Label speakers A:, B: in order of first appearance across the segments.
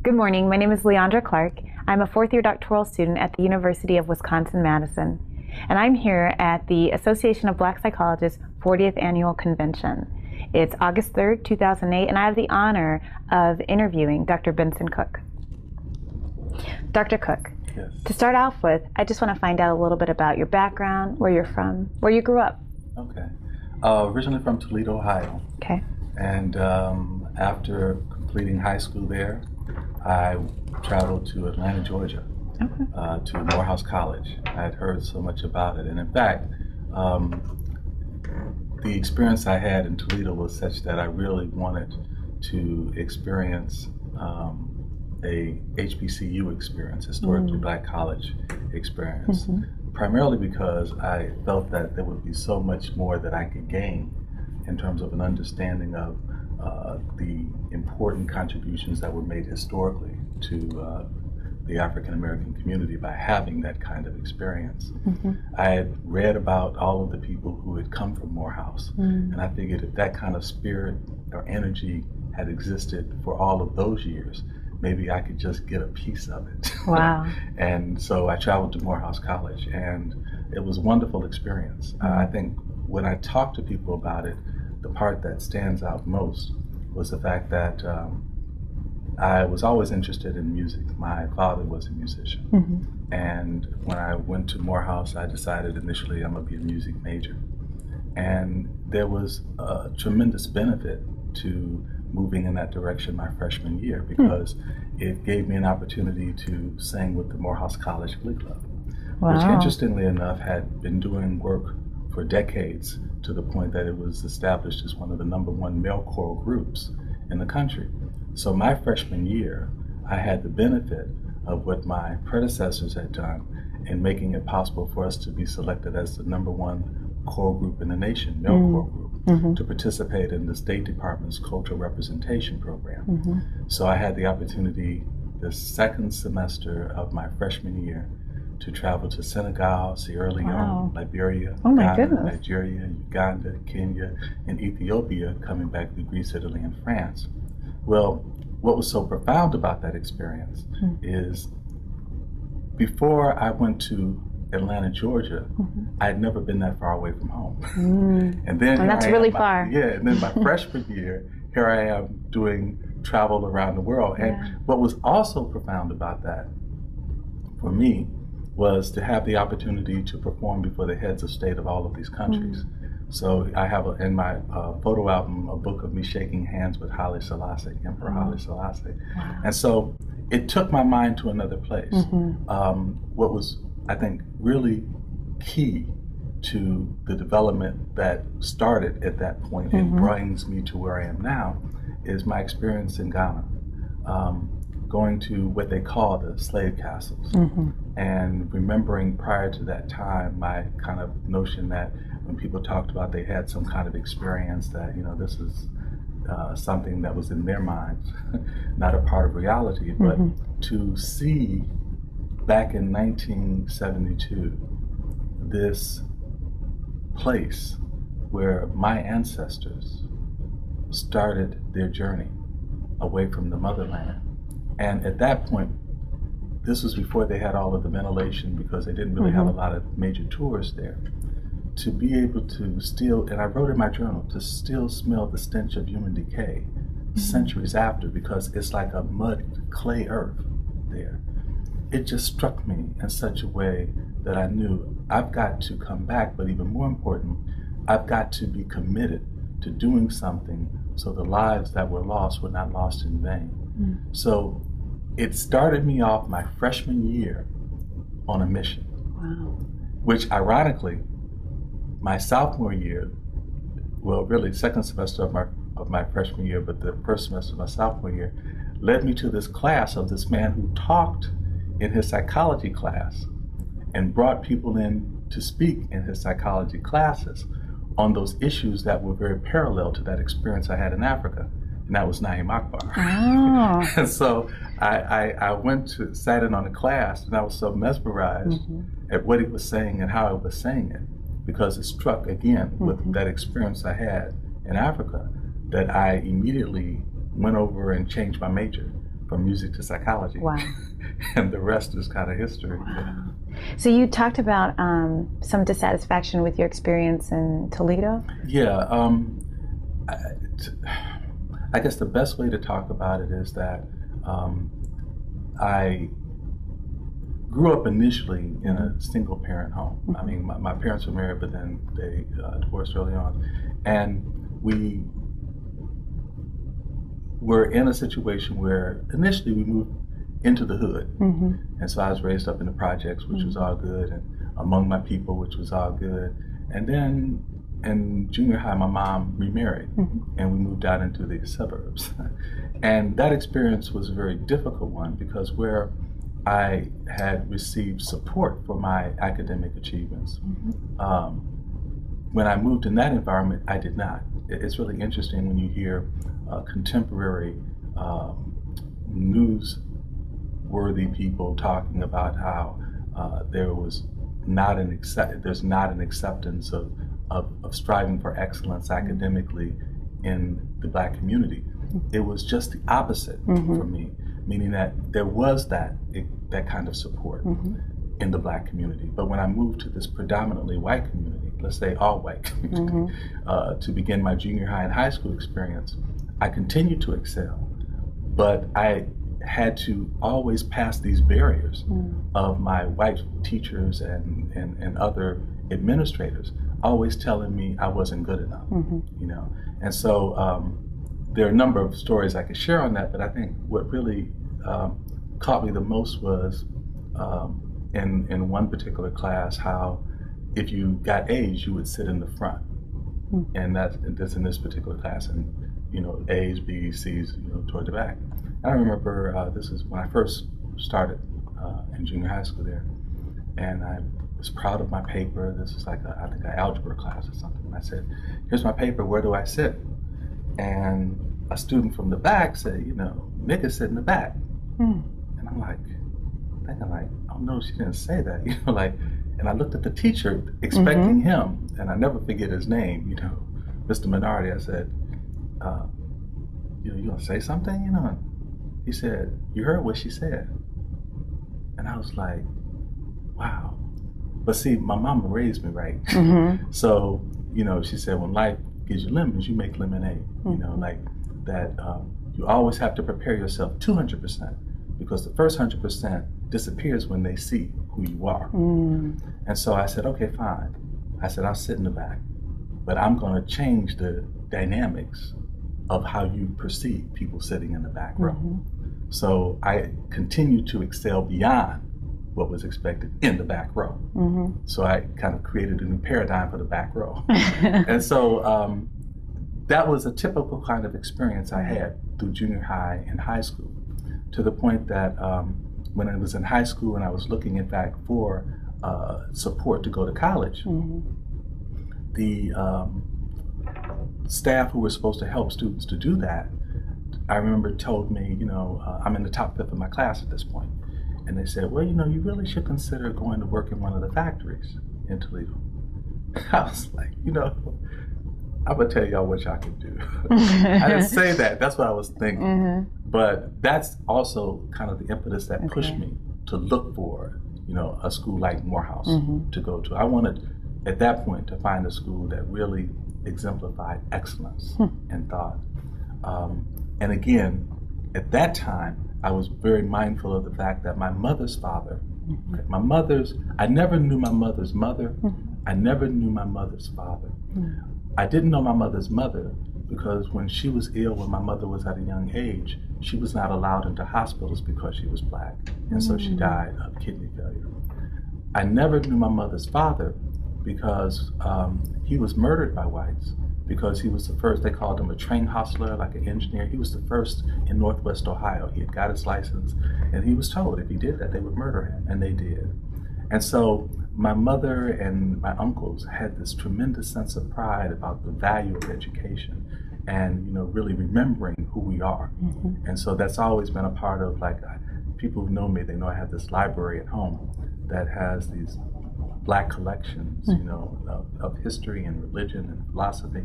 A: Good morning. My name is Leandra Clark. I'm a fourth-year doctoral student at the University of Wisconsin-Madison, and I'm here at the Association of Black Psychologists 40th Annual Convention. It's August 3rd, 2008, and I have the honor of interviewing Dr. Benson Cooke. Dr. Cooke,
B: yes.
A: To start off with, I just want to find out a little bit about your background, where you're from, where you grew up.
B: Okay. Originally from Toledo, Ohio.
A: Okay.
B: And after completing high school there, I traveled to Atlanta, Georgia, to Morehouse College. I had heard so much about it. And in fact, the experience I had in Toledo was such that I really wanted to experience a HBCU experience, historically black college experience, primarily because I felt that there would be so much more that I could gain in terms of an understanding of the important contributions that were made historically to the African American community by having that kind of experience. I had read about all of the people who had come from Morehouse, and I figured if that kind of spirit or energy had existed for all of those years, maybe I could just get a piece of it.
A: Wow.
B: And so I traveled to Morehouse College, and it was a wonderful experience. I think when I talk to people about it, the part that stands out most was the fact that I was always interested in music. My father was a musician. And when I went to Morehouse, I decided initially I'm going to be a music major. And there was a tremendous benefit to moving in that direction my freshman year because it gave me an opportunity to sing with the Morehouse College Glee Club, which interestingly enough had been doing work for decades to the point that it was established as one of the #1 male choral groups in the country. So my freshman year, I had the benefit of what my predecessors had done in making it possible for us to be selected as the #1 choral group in the nation, male choral group, to participate in the State Department's Cultural Representation Program. So I had the opportunity the second semester of my freshman year to travel to Senegal, Sierra Leone, Liberia, Ghana, Nigeria, Uganda, Kenya, and Ethiopia, coming back to Greece, Italy, and France. Well, what was so profound about that experience is before I went to Atlanta, Georgia, I had never been that far away from home. And
A: that's really far.
B: And then my freshman year, here I am doing travel around the world. And what was also profound about that for me was to have the opportunity to perform before the heads of state of all of these countries. So I have in my photo album a book of me shaking hands with Haile Selassie, Emperor Haile Selassie. And so it took my mind to another place. What was, I think, really key to the development that started at that point and brings me to where I am now is my experience in Ghana. Going to what they call the slave castles, and remembering prior to that time my kind of notion that when people talked about they had some kind of experience that, you know, this is something that was in their minds, not a part of reality, but to see back in 1972 this place where my ancestors started their journey away from the motherland. And at that point, this was before they had all of the ventilation because they didn't really have a lot of major tours there. To be able to still, and I wrote in my journal, to still smell the stench of human decay centuries after, because it's like a mud clay earth there. It just struck me in such a way that I knew I've got to come back, but even more important, I've got to be committed to doing something so the lives that were lost were not lost in vain. So it started me off my freshman year on a mission, which ironically, my sophomore year, well, really second semester of my freshman year, but the first semester of my sophomore year, led me to this class of this man who talked in his psychology class and brought people in to speak in his psychology classes on those issues that were very parallel to that experience I had in Africa. And that was Naim Akbar. And so I went to, sat in on a class, and I was so mesmerized at what he was saying and how he was saying it, because it struck again with that experience I had in Africa, that I immediately went over and changed my major from music to psychology.
A: Wow.
B: And the rest is kind of history.
A: Wow. So you talked about some dissatisfaction with your experience in Toledo?
B: Yeah. I guess the best way to talk about it is that I grew up initially in a single parent home. Mm-hmm. I mean, my parents were married, but then they divorced early on. And we were in a situation where initially we moved into the hood. Mm-hmm. And so I was raised up in the projects, which was all good, and among my people, which was all good. And then in junior high, my mom remarried, and we moved out into the suburbs. And that experience was a very difficult one because where I had received support for my academic achievements, when I moved in that environment, I did not. It's really interesting when you hear contemporary newsworthy people talking about how there's not an acceptance of striving for excellence academically in the Black community. It was just the opposite for me, meaning that there was that kind of support in the Black community. But when I moved to this predominantly white community, let's say all white community, to begin my junior high and high school experience, I continued to excel, but I had to always pass these barriers of my white teachers and other administrators always telling me I wasn't good enough, you know. And so there are a number of stories I could share on that, but I think what really caught me the most was in one particular class how if you got A's, you would sit in the front, and that's in this particular class, and you know, A's, B's, C's, you know, toward the back. I remember this is when I first started in junior high school there, and I was proud of my paper. This was like I think an algebra class or something. And I said, "Here's my paper. Where do I sit?" And a student from the back said, "You know, nigga sit in the back." And I'm like, thinking like, "Oh no, she didn't say that." You know, like, and I looked at the teacher expecting him, and I never forget his name. You know, Mr. Minardi. I said, "You know, you gonna say something?" You know. He said, "You heard what she said." And I was like, wow. But see, my mama raised me right. So, you know, she said, when life gives you lemons, you make lemonade. You know, like that you always have to prepare yourself 200% because the first 100% disappears when they see who you are. And so I said, okay, fine. I said, I'll sit in the back, but I'm gonna change the dynamics of how you perceive people sitting in the back row. So I continued to excel beyond what was expected in the back row. So I kind of created a new paradigm for the back row. And so that was a typical kind of experience I had through junior high and high school, to the point that when I was in high school and I was looking, in fact, for support to go to college, the staff who were supposed to help students to do that, I remember told me, you know, I'm in the top 5th of my class at this point. And they said, well, you know, you really should consider going to work in one of the factories in Toledo. I was like, you know, I'm gonna tell y'all what y'all can do. I didn't say that, that's what I was thinking. But that's also kind of the impetus that pushed me to look for, you know, a school like Morehouse to go to. I wanted, at that point, to find a school that really exemplified excellence in thought. And again, at that time, I was very mindful of the fact that my mother's father, I never knew my mother's mother, I never knew my mother's father. I didn't know my mother's mother because when she was ill, when my mother was at a young age, she was not allowed into hospitals because she was Black, and so she died of kidney failure. I never knew my mother's father because he was murdered by whites, because he was the first. They called him a train hustler, like an engineer. He was the first in Northwest Ohio. He had got his license, and he was told if he did that, they would murder him, and they did. And so my mother and my uncles had this tremendous sense of pride about the value of education and, you know, really remembering who we are. And so that's always been a part of, like, people who know me, they know I have this library at home that has these Black collections, you know, of history and religion and philosophy,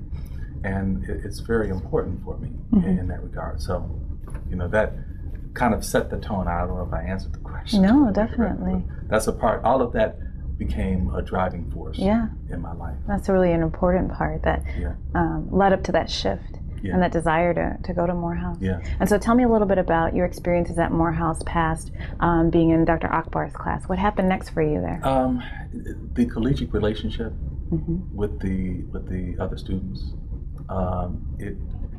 B: and it's very important for me in that regard. So, you know, kind of set the tone. I don't know if I answered the question.
A: No, definitely.
B: That's a part. All of that became a driving force in my life.
A: That's really an important part that led up to that shift and that desire to go to Morehouse.
B: Yeah.
A: And so tell me a little bit about your experiences at Morehouse past being in Dr. Akbar's class. What happened next for you there?
B: The collegiate relationship with the other students,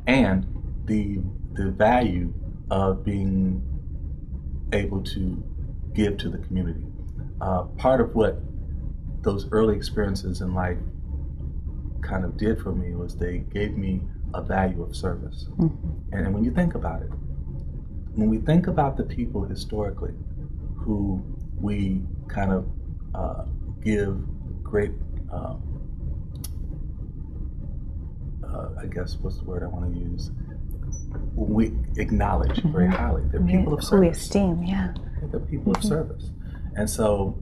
B: and the value of being able to give to the community. Part of what those early experiences in life kind of did for me was they gave me a value of service. And when you think about it, when we think about the people historically who we kind of give great, I guess, what's the word I want to use? We acknowledge very highly. They're people of service.
A: Who we esteem,
B: They're people of service. And so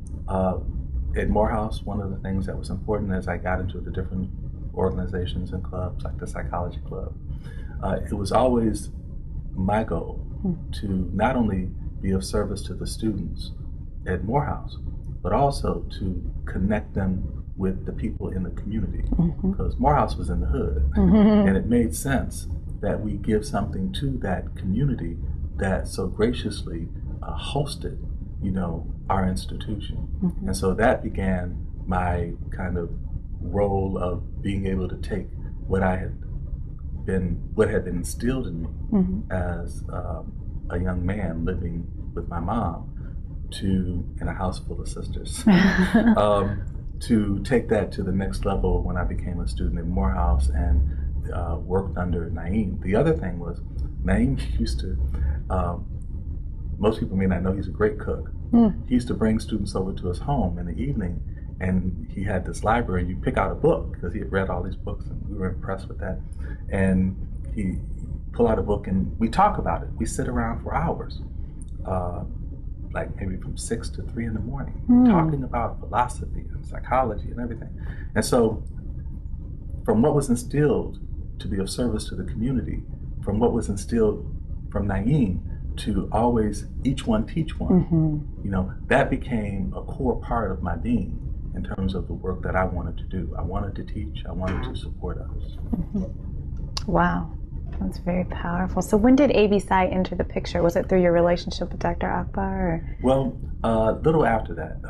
B: at Morehouse, one of the things that was important as I got into the different organizations and clubs, like the Psychology Club, it was always my goal to not only be of service to the students at Morehouse, but also to connect them with the people in the community. Because Morehouse was in the hood, and it made sense that we give something to that community that so graciously hosted, our institution. And so that began my kind of role of being able to take what had been instilled in me as a young man living with my mom in a house full of sisters, to take that to the next level when I became a student at Morehouse and worked under Naeem. The other thing was Naeem used to, most people may not know he's a great cook. He used to bring students over to his home in the evening, and he had this library. You pick out a book because he had read all these books, and we were impressed with that. And he pull out a book, and we talk about it. We sit around for hours, like maybe from 6 to 3 in the morning, talking about philosophy and psychology and everything. And so, from what was instilled to be of service to the community, from what was instilled from Naeem to always each one teach one, that became a core part of my being in terms of the work that I wanted to do. I wanted to teach, I wanted to support others.
A: Wow, that's very powerful. So when did ABPSI enter the picture? Was it through your relationship with Dr. Akbar? Or?
B: Well, a little after that.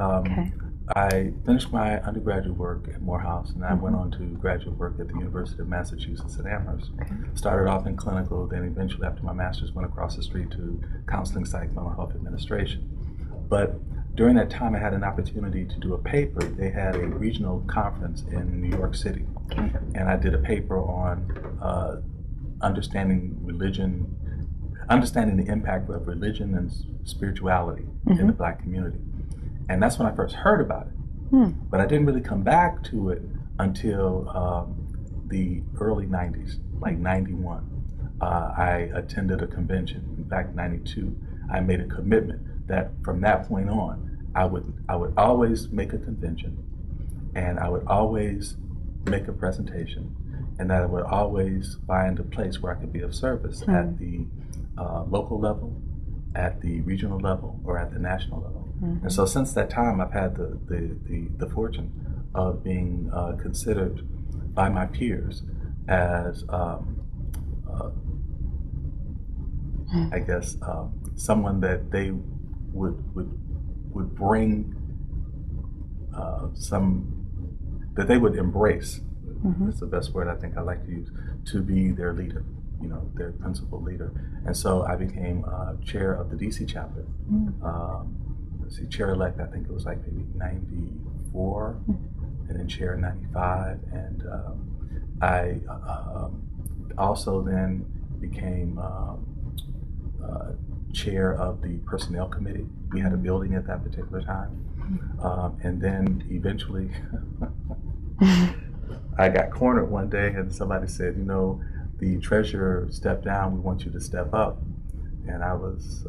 B: I finished my undergraduate work at Morehouse, and I went on to graduate work at the University of Massachusetts at Amherst. Started off in clinical, then eventually after my master's went across the street to counseling, psych, mental health administration. But during that time I had an opportunity to do a paper. They had a regional conference in New York City, and I did a paper on understanding the impact of religion and spirituality in the Black community. And that's when I first heard about it. But I didn't really come back to it until the early 90s, like 91. I attended a convention. In fact, 92, I made a commitment that from that point on, I would always make a convention, and I would always make a presentation, and that I would always find a place where I could be of service at the local level, at the regional level, or at the national level. And so since that time, I've had the fortune of being considered by my peers as, I guess, someone that they would bring that they would embrace. That's the best word I think I like to use, to be their leader, their principal leader. And so I became chair of the DC chapter. Chair-elect, I think it was like maybe 94, and then chair in 95. And I also then became chair of the personnel committee. We had a building at that particular time. And then eventually I got cornered one day, and somebody said, the treasurer stepped down, we want you to step up. And I was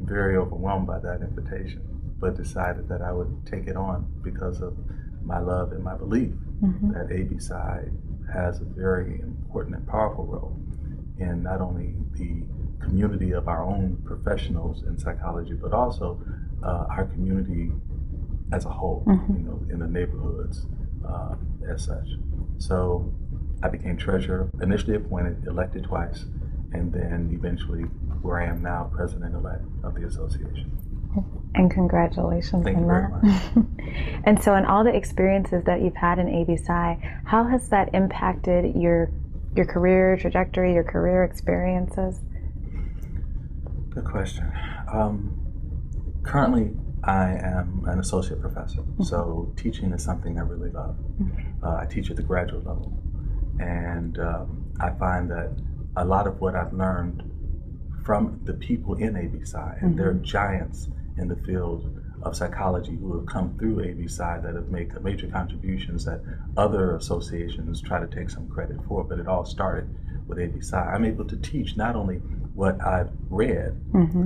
B: very overwhelmed by that invitation, but decided that I would take it on because of my love and my belief that ABPSI has a very important and powerful role in not only the community of our own professionals in psychology, but also our community as a whole, you know, in the neighborhoods as such. So I became treasurer, initially appointed, elected twice, and then eventually where I am now, president-elect of the association.
A: And congratulations.
B: Thank you very much.
A: And so in all the experiences that you've had in AB Psy, how has that impacted your career trajectory, your career experiences?
B: Good question. Currently, I am an associate professor, so teaching is something I really love. I teach at the graduate level, and I find that a lot of what I've learned from the people in AB Psy, and they're giants in the field of psychology who have come through AB Psy that have made major contributions that other associations try to take some credit for, but it all started with AB Psy. I'm able to teach not only what I've read,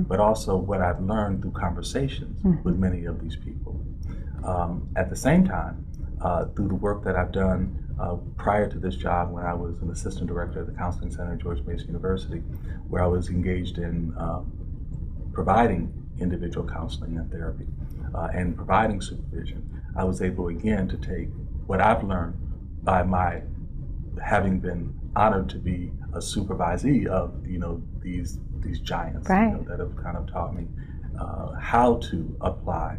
B: but also what I've learned through conversations with many of these people. At the same time, through the work that I've done prior to this job, when I was an assistant director at the Counseling Center at George Mason University, where I was engaged in providing individual counseling and therapy and providing supervision, I was able again to take what I've learned by my having been honored to be a supervisee of, you know, these giants, you know, that have kind of taught me how to apply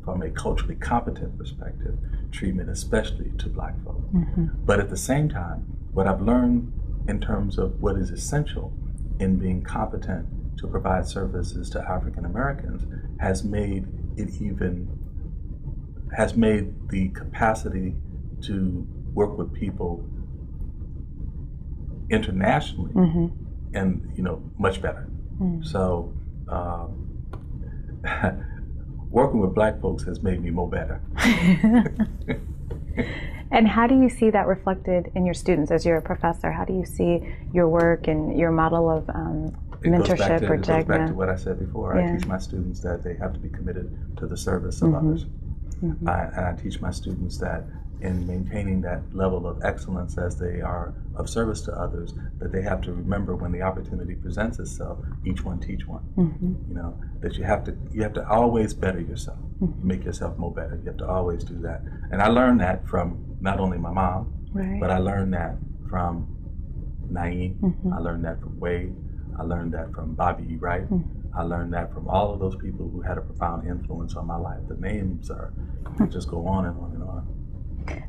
B: from a culturally competent perspective treatment, especially to Black folk. But at the same time, what I've learned in terms of what is essential in being competent to provide services to African Americans has made the capacity to work with people internationally and, you know, much better. So working with Black folks has made me more better.
A: And how do you see that reflected in your students as you're a professor? How do you see your work and your model of mentorship or Jegna?
B: It goes back to what I said before. I teach my students that they have to be committed to the service of others. And I teach my students that in maintaining that level of excellence as they are of service to others, that they have to remember when the opportunity presents itself, each one teach one. You know, that you have to always better yourself, make yourself more better. You have to always do that. And I learned that from not only my mom, but I learned that from Naeem, I learned that from Wade, I learned that from Bobby E. Wright, I learned that from all of those people who had a profound influence on my life. The names are, just go on and on and on.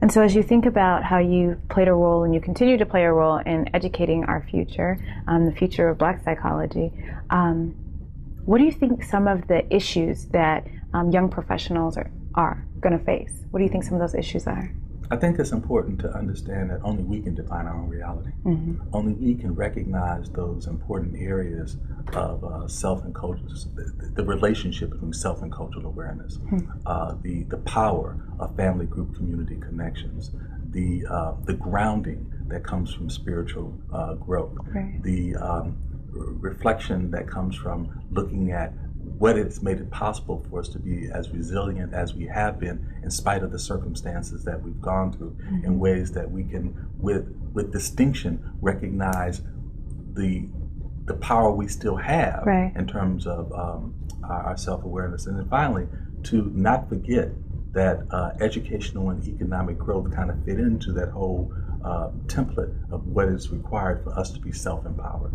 A: And so as you think about how you played a role and you continue to play a role in educating our future, the future of Black psychology, what do you think some of the issues that young professionals are going to face? What do you think some of those issues are?
B: I think it's important to understand that only we can define our own reality. Only we can recognize those important areas of self and culture, the relationship between self and cultural awareness, the power of family, group, community connections, the grounding that comes from spiritual growth, the reflection that comes from looking at what it's made it possible for us to be as resilient as we have been in spite of the circumstances that we've gone through, in ways that we can, with distinction, recognize the power we still have in terms of our self-awareness. And then finally, to not forget that educational and economic growth kind of fit into that whole template of what is required for us to be self-empowered.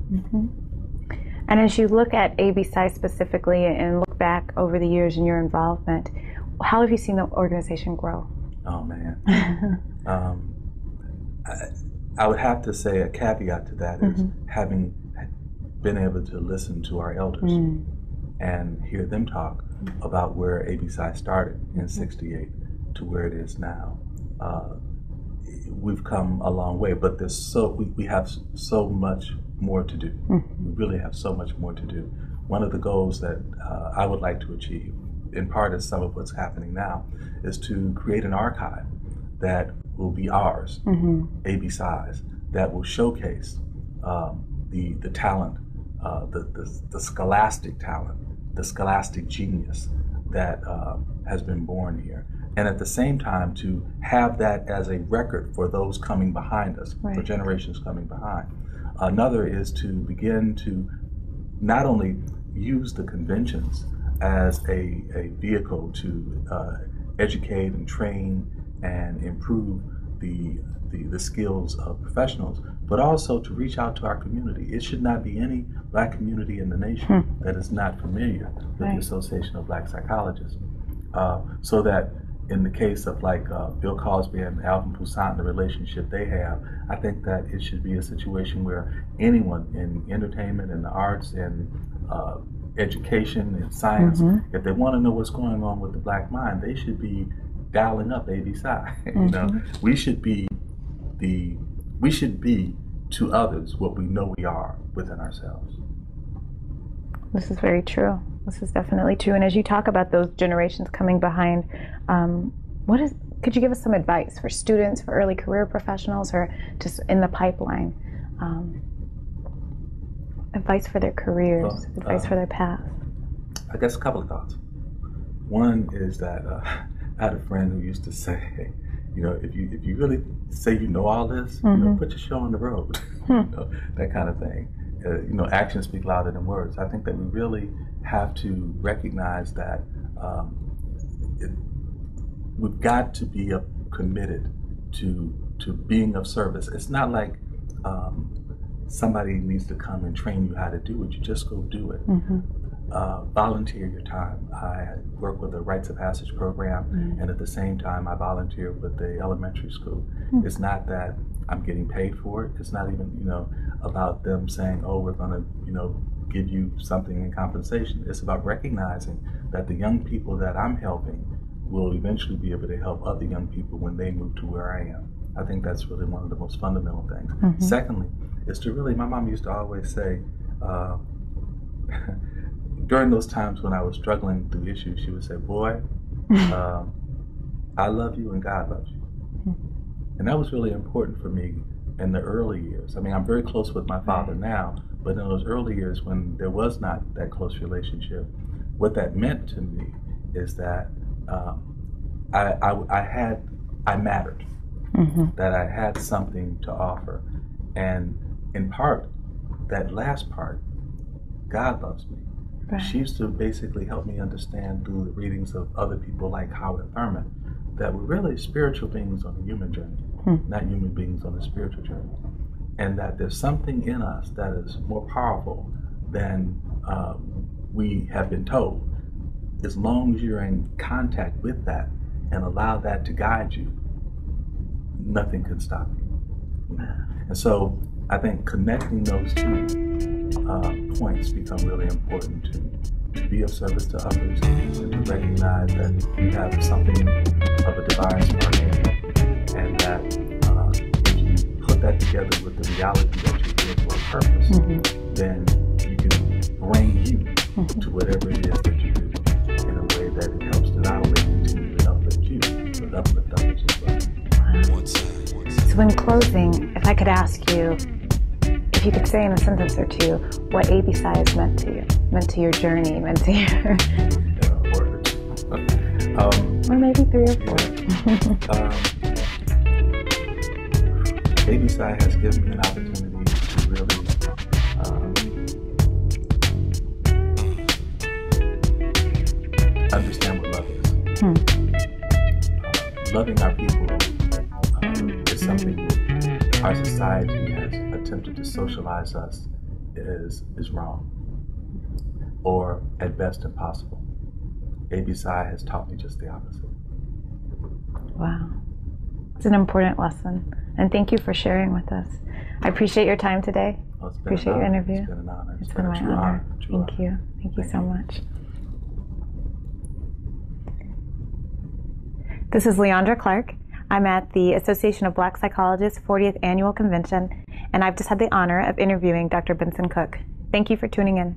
A: And as you look at AB Psy specifically and look back over the years in your involvement, how have you seen the organization grow?
B: Oh, man. I would have to say a caveat to that is having been able to listen to our elders and hear them talk about where AB Psy started in '68 to where it is now. We've come a long way, but we have so much more to do. We really have so much more to do. One of the goals that I would like to achieve, in part as some of what's happening now, is to create an archive that will be ours, AB Psy's, that will showcase the talent, the scholastic talent, the scholastic genius that has been born here. And at the same time, to have that as a record for those coming behind us, for generations coming behind, Another is to begin to not only use the conventions as a vehicle to educate and train and improve the skills of professionals, but also to reach out to our community. It should not be any Black community in the nation that is not familiar with the Association of Black Psychologists. So that in the case of like Bill Cosby and Alvin Toussaint, the relationship they have, I think that it should be a situation where anyone in entertainment and the arts and education and science, if they want to know what's going on with the Black mind, they should be dialing up A.B. Psy. You know, we should be to others what we know we are within ourselves.
A: This is very true. This is definitely true. And as you talk about those generations coming behind, could you give us some advice for students, for early career professionals, or just in the pipeline? Advice for their careers, advice for their path.
B: I guess a couple of thoughts. One is that I had a friend who used to say, you know, if you really say you know all this, you know, put your show on the road, you know, that kind of thing. You know, actions speak louder than words. I think that we really have to recognize that we've got to be committed to being of service. It's not like somebody needs to come and train you how to do it. You just go do it. Volunteer your time. I work with the Rites of Passage program, and at the same time I volunteer with the elementary school. It's not that I'm getting paid for it. It's not even, you know, about them saying, oh, we're going to, you know, give you something in compensation. It's about recognizing that the young people that I'm helping will eventually be able to help other young people when they move to where I am. I think that's really one of the most fundamental things. Secondly, is to really, my mom used to always say, during those times when I was struggling through issues, she would say, boy, I love you and God loves you. And that was really important for me in the early years. I mean, I'm very close with my father now, but in those early years when there was not that close relationship, what that meant to me is that I mattered, that I had something to offer. And in part, that last part, God loves me. Right. She used to basically help me understand through the readings of other people like Howard Thurman that we're really spiritual beings on a human journey, not human beings on a spiritual journey. And that there's something in us that is more powerful than we have been told. As long as you're in contact with that and allow that to guide you, nothing can stop you. And so I think connecting those two points become really important to be of service to others and to recognize that you have something of a divine spark in you, and that if you put that together with the reality that you're here for a purpose, then you can bring you to whatever it is that you do in a way that it helps to not only continue to uplift you, but uplift others as well.
A: So in closing, if I could ask you, if you could say in a sentence or two what A.B. Psy has meant to you, meant to your journey, meant to your... or maybe 3 or 4.
B: A.B. Psy has given me an opportunity to really understand what love is. Loving our people is something our society has attempted to socialize us is wrong, or at best impossible. A.B. Psy has taught me just the opposite.
A: Wow. It's an important lesson. And thank you for sharing with us. I appreciate your time today.
B: Well,
A: appreciate your interview.
B: It's been an honor.
A: It's been my honor. Thank you. Thank you so much. This is Leandra Clark. I'm at the Association of Black Psychologists 40th Annual Convention, and I've just had the honor of interviewing Dr. Benson Cooke. Thank you for tuning in.